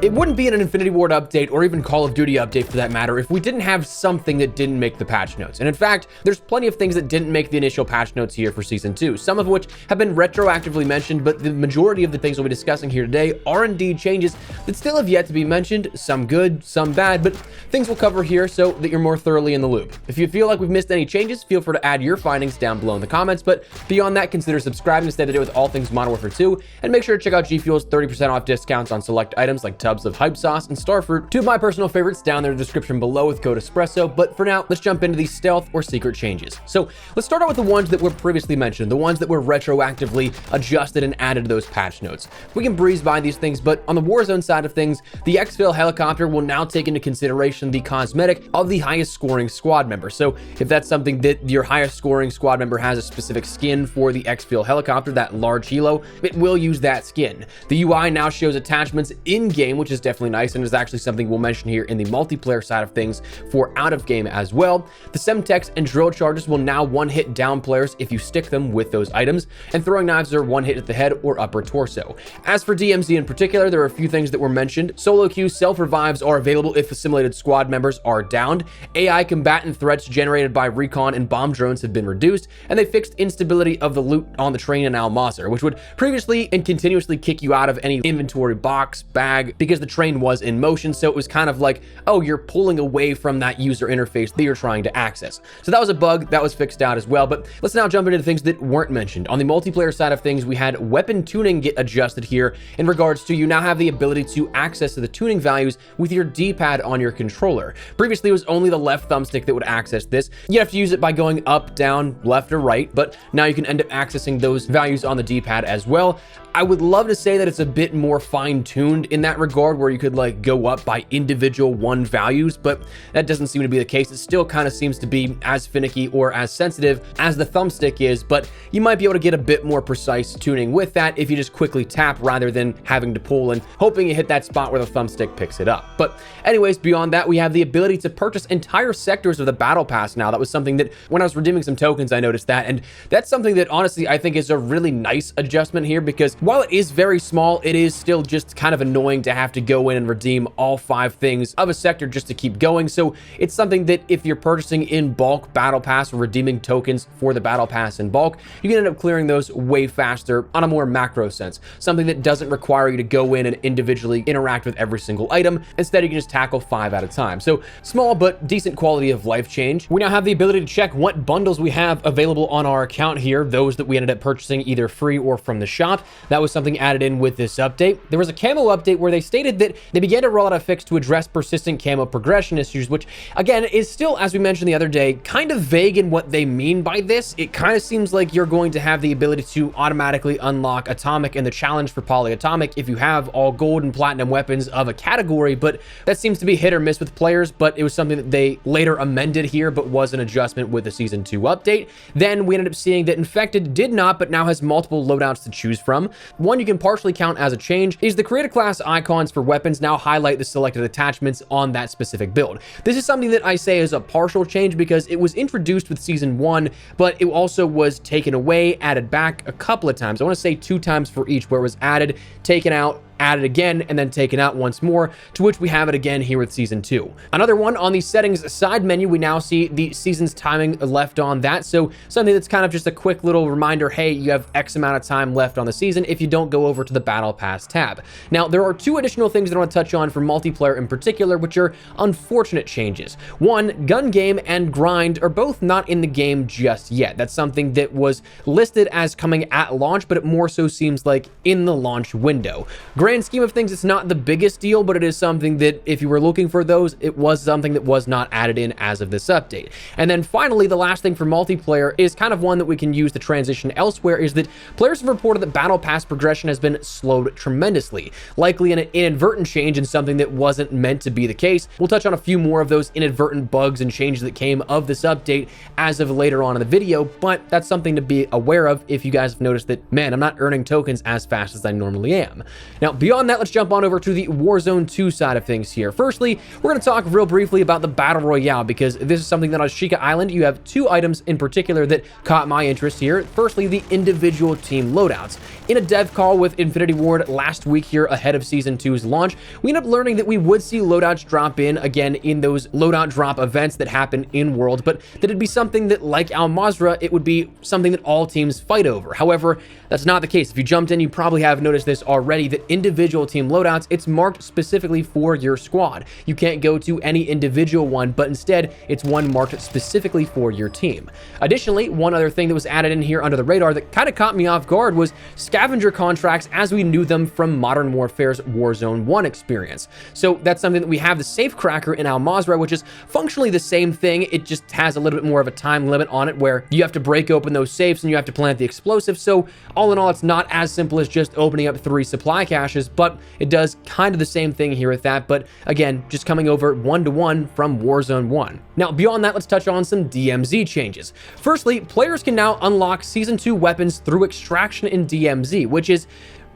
It wouldn't be an Infinity Ward update or even Call of Duty update for that matter if we didn't have something that didn't make the patch notes. And in fact, there's plenty of things that didn't make the initial patch notes here for Season 2, some of which have been retroactively mentioned, but the majority of the things we'll be discussing here today are indeed changes that still have yet to be mentioned, some good, some bad, but things we'll cover here so that you're more thoroughly in the loop. If you feel like we've missed any changes, feel free to add your findings down below in the comments, but beyond that, consider subscribing to stay up to date with all things Modern Warfare 2, and make sure to check out GFuel's 30% off discounts on select items like tubs of hype sauce and starfruit, two of my personal favorites down there in the description below with code espresso. But for now, let's jump into these stealth or secret changes. So let's start out with the ones that were previously mentioned, the ones that were retroactively adjusted and added to those patch notes. We can breeze by these things, but on the Warzone side of things, the GFuel helicopter will now take into consideration the cosmetic of the highest scoring squad member. So if that's something that your highest scoring squad member has a specific skin for the GFuel helicopter, that large helo, it will use that skin. The UI now shows attachments in game, which is definitely nice, and is actually something we'll mention here in the multiplayer side of things for out of game as well. The Semtex and drill charges will now one-hit down players if you stick them with those items, and throwing knives are one hit at the head or upper torso. As for DMZ in particular, there are a few things that were mentioned. Solo queue self-revives are available if assimilated squad members are downed. AI combatant threats generated by recon and bomb drones have been reduced, and they fixed instability of the loot on the train in Al Mazr, which would previously and continuously kick you out of any inventory box, bag, because the train was in motion. So it was kind of like, oh, you're pulling away from that user interface that you're trying to access. So that was a bug that was fixed out as well. But let's now jump into the things that weren't mentioned. On the multiplayer side of things, we had weapon tuning get adjusted here in regards to you now have the ability to access the tuning values with your D-pad on your controller. Previously, it was only the left thumbstick that would access this. You have to use it by going up, down, left, or right, but now you can end up accessing those values on the D-pad as well. I would love to say that it's a bit more fine-tuned in that regard, where you could like go up by individual one values, but that doesn't seem to be the case. It still kind of seems to be as finicky or as sensitive as the thumbstick is, but you might be able to get a bit more precise tuning with that if you just quickly tap rather than having to pull and hoping you hit that spot where the thumbstick picks it up. But anyways, beyond that, we have the ability to purchase entire sectors of the battle pass now. That was something that when I was redeeming some tokens, I noticed that, and that's something that honestly I think is a really nice adjustment here, because while it is very small, it is still just kind of annoying to have to go in and redeem all 5 things of a sector just to keep going. So it's something that if you're purchasing in bulk battle pass or redeeming tokens for the battle pass in bulk, you can end up clearing those way faster on a more macro sense, something that doesn't require you to go in and individually interact with every single item. Instead, you can just tackle 5 at a time. So small but decent quality of life change. We now have the ability to check what bundles we have available on our account here, those that we ended up purchasing either free or from the shop. That was something added in with this update. There was a camo update where they stated that they began to roll out a fix to address persistent camo progression issues, which again is still, as we mentioned the other day, kind of vague in what they mean by this. It kind of seems like you're going to have the ability to automatically unlock atomic and the challenge for polyatomic if you have all gold and platinum weapons of a category, but that seems to be hit or miss with players. But it was something that they later amended here, but was an adjustment with the Season 2 update. Then we ended up seeing that Infected did not, but now has multiple loadouts to choose from. One you can partially count as a change is the creator class icons for weapons now highlight the selected attachments on that specific build. This is something that I say is a partial change because it was introduced with Season 1, but it also was taken away, added back a couple of times. I want to say 2 times for each, where it was added, taken out, added again, and then taken out once more, to which we have it again here with Season 2. Another one, on the settings side menu, we now see the season's timing left on that. So something that's kind of just a quick little reminder, hey, you have X amount of time left on the season if you don't go over to the Battle Pass tab. Now, there are 2 additional things that I want to touch on for multiplayer in particular, which are unfortunate changes. One, gun game and grind are both not in the game just yet. That's something that was listed as coming at launch, but it more so seems like in the launch window. Grand scheme of things, it's not the biggest deal, but it is something that if you were looking for those, it was something that was not added in as of this update. And then finally, the last thing for multiplayer is kind of one that we can use to transition elsewhere, is that players have reported that battle pass progression has been slowed tremendously, likely an inadvertent change in something that wasn't meant to be the case. We'll touch on a few more of those inadvertent bugs and changes that came of this update as of later on in the video, but that's something to be aware of if you guys have noticed that, man, I'm not earning tokens as fast as I normally am. Now, beyond that, let's jump on over to the Warzone 2 side of things here. Firstly, we're going to talk real briefly about the Battle Royale, because this is something that on Sheikah Island, you have two items in particular that caught my interest here. Firstly, the individual team loadouts. In a dev call with Infinity Ward last week here ahead of Season 2's launch, we ended up learning that we would see loadouts drop in again in those loadout drop events that happen in World, but that it'd be something that, like Al Mazrah, it would be something that all teams fight over. However, that's not the case. If you jumped in, you probably have noticed this already, that individual team loadouts, it's marked specifically for your squad. You can't go to any individual one, but instead it's one marked specifically for your team. Additionally, one other thing that was added in here under the radar that kind of caught me off guard was scavenger contracts as we knew them from Modern Warfare's Warzone 1 experience. So that's something that we have the safe cracker in Al Mazrah, which is functionally the same thing. It just has a little bit more of a time limit on it where you have to break open those safes and you have to plant the explosive. So all in all, it's not as simple as just opening up 3 supply caches, but it does kind of the same thing here with that. But again, just coming over 1-to-1 from Warzone 1. Now, beyond that, let's touch on some DMZ changes. Firstly, players can now unlock Season 2 weapons through extraction in DMZ, which is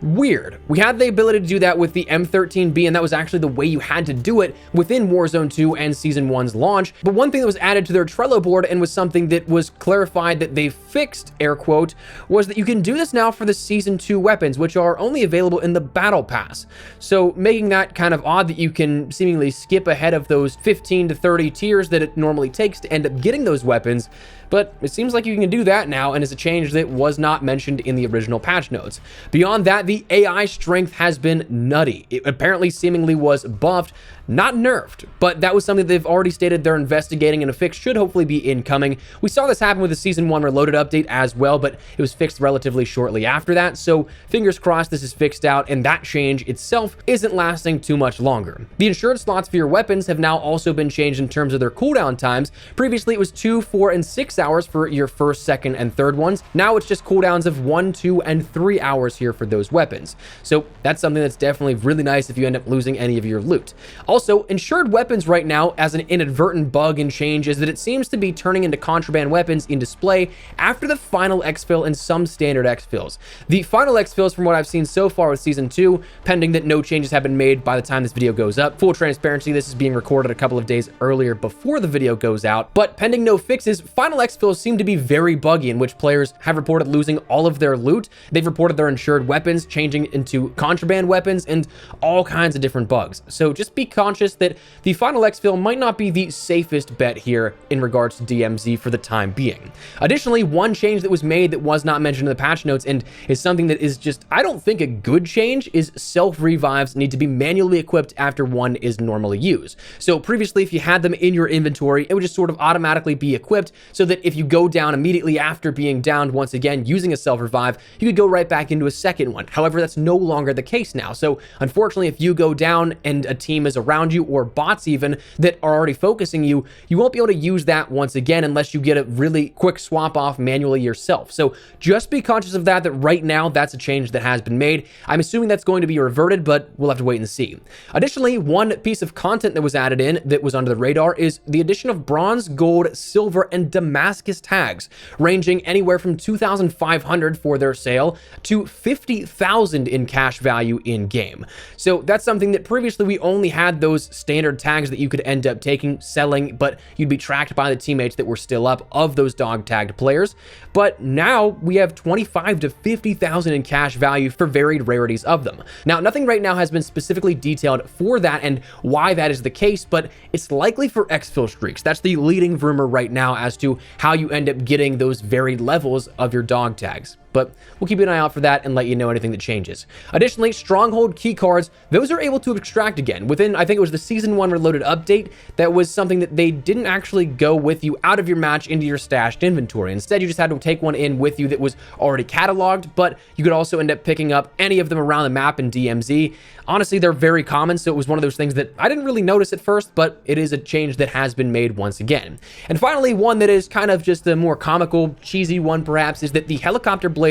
weird. We had the ability to do that with the M13B, and that was actually the way you had to do it within Warzone 2 and Season 1's launch. But one thing that was added to their Trello board and was something that was clarified that they fixed, air quote, was that you can do this now for the Season 2 weapons, which are only available in the Battle Pass. So making that kind of odd that you can seemingly skip ahead of those 15 to 30 tiers that it normally takes to end up getting those weapons. But it seems like you can do that now, and it's a change that was not mentioned in the original patch notes. Beyond that, the AI strength has been nutty. It apparently seemingly was buffed, not nerfed, but that was something they've already stated they're investigating, and a fix should hopefully be incoming. We saw this happen with the Season 1 Reloaded update as well, but it was fixed relatively shortly after that, so fingers crossed this is fixed out, and that change itself isn't lasting too much longer. The insured slots for your weapons have now also been changed in terms of their cooldown times. Previously, it was 2, 4, and 6 hours for your first, second, and third ones. Now it's just cooldowns of 1, 2, and 3 hours here for those weapons. So that's something that's definitely really nice if you end up losing any of your loot. Also, insured weapons right now, as an inadvertent bug and change, is that it seems to be turning into contraband weapons in display after the final exfil and some standard exfils. The final exfils, from what I've seen so far with Season 2, pending that no changes have been made by the time this video goes up. Full transparency, this is being recorded a couple of days earlier before the video goes out, but pending no fixes, final exfils seem to be very buggy, in which players have reported losing all of their loot. They've reported their insured weapons changing into contraband weapons and all kinds of different bugs. So just be conscious that the final exfil might not be the safest bet here in regards to DMZ for the time being. Additionally, one change that was made that was not mentioned in the patch notes and is something that is just, I don't think, a good change, is self-revives need to be manually equipped after one is normally used. So previously, if you had them in your inventory, it would just sort of automatically be equipped so that if you go down immediately after being downed once again using a self-revive, you could go right back into a second one. However, that's no longer the case now. So unfortunately, if you go down and a team is around you, or bots even that are already focusing you, you won't be able to use that once again unless you get a really quick swap off manually yourself. So just be conscious of that right now that's a change that has been made. I'm assuming that's going to be reverted, but we'll have to wait and see. Additionally, one piece of content that was added in that was under the radar is the addition of bronze, gold, silver, and Damascus tags, ranging anywhere from 2,500 for their sale to 50,000 in cash value in game. So that's something that previously we only had those standard tags that you could end up taking, selling, but you'd be tracked by the teammates that were still up of those dog tagged players. But now we have 25 to 50,000 in cash value for varied rarities of them. Now, nothing right now has been specifically detailed for that and why that is the case, but it's likely for exfil streaks. That's the leading rumor right now as to how you end up getting those varied levels of your dog tags. But we'll keep an eye out for that and let you know anything that changes. Additionally, Stronghold key cards, those are able to extract again. Within, I think it was the Season 1 Reloaded update, that was something that they didn't actually go with you out of your match into your stashed inventory. Instead, you just had to take one in with you that was already cataloged, but you could also end up picking up any of them around the map in DMZ. Honestly, they're very common, so it was one of those things that I didn't really notice at first, but it is a change that has been made once again. And finally, one that is kind of just a more comical, cheesy one perhaps, is that the helicopter blades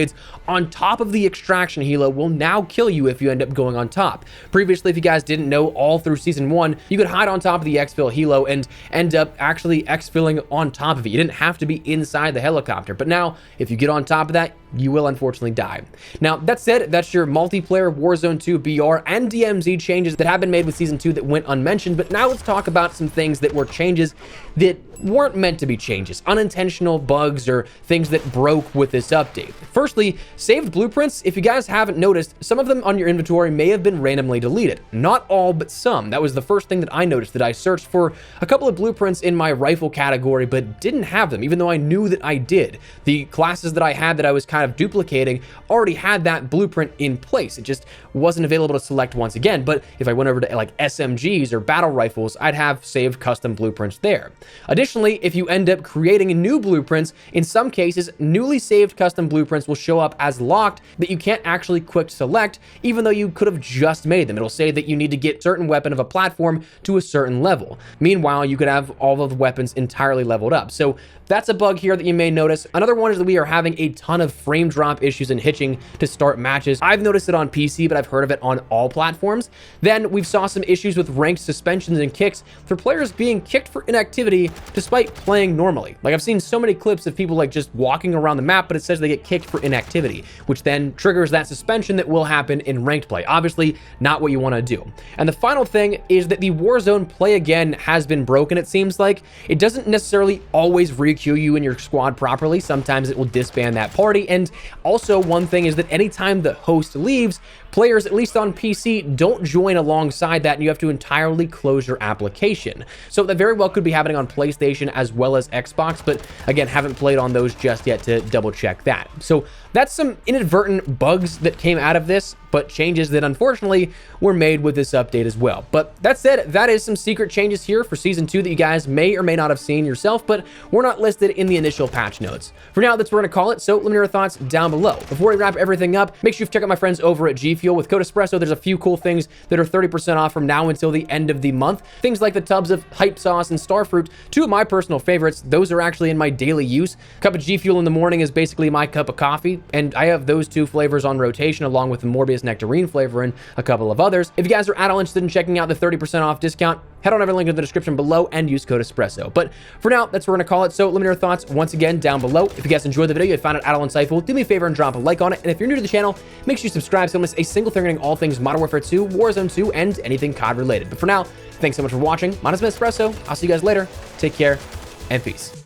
on top of the extraction helo will now kill you if you end up going on top. Previously, if you guys didn't know, all through Season 1, you could hide on top of the exfil helo and end up actually exfilling on top of it. You didn't have to be inside the helicopter, but now, if you get on top of that, you will unfortunately die. Now, that said, that's your multiplayer Warzone 2 BR and DMZ changes that have been made with Season 2 that went unmentioned, but now let's talk about some things that were changes that weren't meant to be changes, unintentional bugs or things that broke with this update. Firstly, saved blueprints. If you guys haven't noticed, some of them on your inventory may have been randomly deleted. Not all, but some. That was the first thing that I noticed, that I searched for a couple of blueprints in my rifle category, but didn't have them, even though I knew that I did. The classes that I had that I was kind of duplicating already had that blueprint in place. It just wasn't available to select once again. But if I went over to like SMGs or battle rifles, I'd have saved custom blueprints there. Additionally, if you end up creating new blueprints, in some cases, newly saved custom blueprints will show up as locked that you can't actually quick select, even though you could have just made them. It'll say that you need to get a certain weapon of a platform to a certain level. Meanwhile, you could have all of the weapons entirely leveled up. So that's a bug here that you may notice. Another one is that we are having a ton of frame drop issues and hitching to start matches. I've noticed it on PC, but I've heard of it on all platforms. Then we've saw some issues with ranked suspensions and kicks for players being kicked for inactivity despite playing normally. Like, I've seen so many clips of people like just walking around the map, but it says they get kicked for inactivity, which then triggers that suspension that will happen in ranked play. Obviously, not what you want to do. And the final thing is that the Warzone play again has been broken, it seems like. It doesn't necessarily always re-queue you in your squad properly. Sometimes it will disband that party. And also, one thing is that anytime the host leaves, players, at least on PC, don't join alongside that, and you have to entirely close your application. So that very well could be happening on PlayStation as well as Xbox, but again, haven't played on those just yet to double check that. So that's some inadvertent bugs that came out of this, but changes that unfortunately were made with this update as well. But that said, that is some secret changes here for Season 2 that you guys may or may not have seen yourself, but were not listed in the initial patch notes. For now, that's what we're going to call it, so let me know your thoughts down below. Before we wrap everything up, make sure you check out my friends over at GFuel. With code Espresso, there's a few cool things that are 30% off from now until the end of the month. Things like the tubs of hype sauce and starfruit, two of my personal favorites. Those are actually in my daily use. A cup of GFuel in the morning is basically my cup of coffee, and I have those two flavors on rotation along with the Morbius Nectarine flavor and a couple of others. If you guys are at all interested in checking out the 30% off discount, head on over link in the description below and use code Espresso. But for now, that's what we're going to call it. So let me know your thoughts once again down below. If you guys enjoyed the video, you found it at all insightful, do me a favor and drop a like on it. And if you're new to the channel, make sure you subscribe so you don't miss a single thing regarding all things Modern Warfare 2, Warzone 2, and anything COD related. But for now, thanks so much for watching. My name is Espresso. I'll see you guys later. Take care and peace.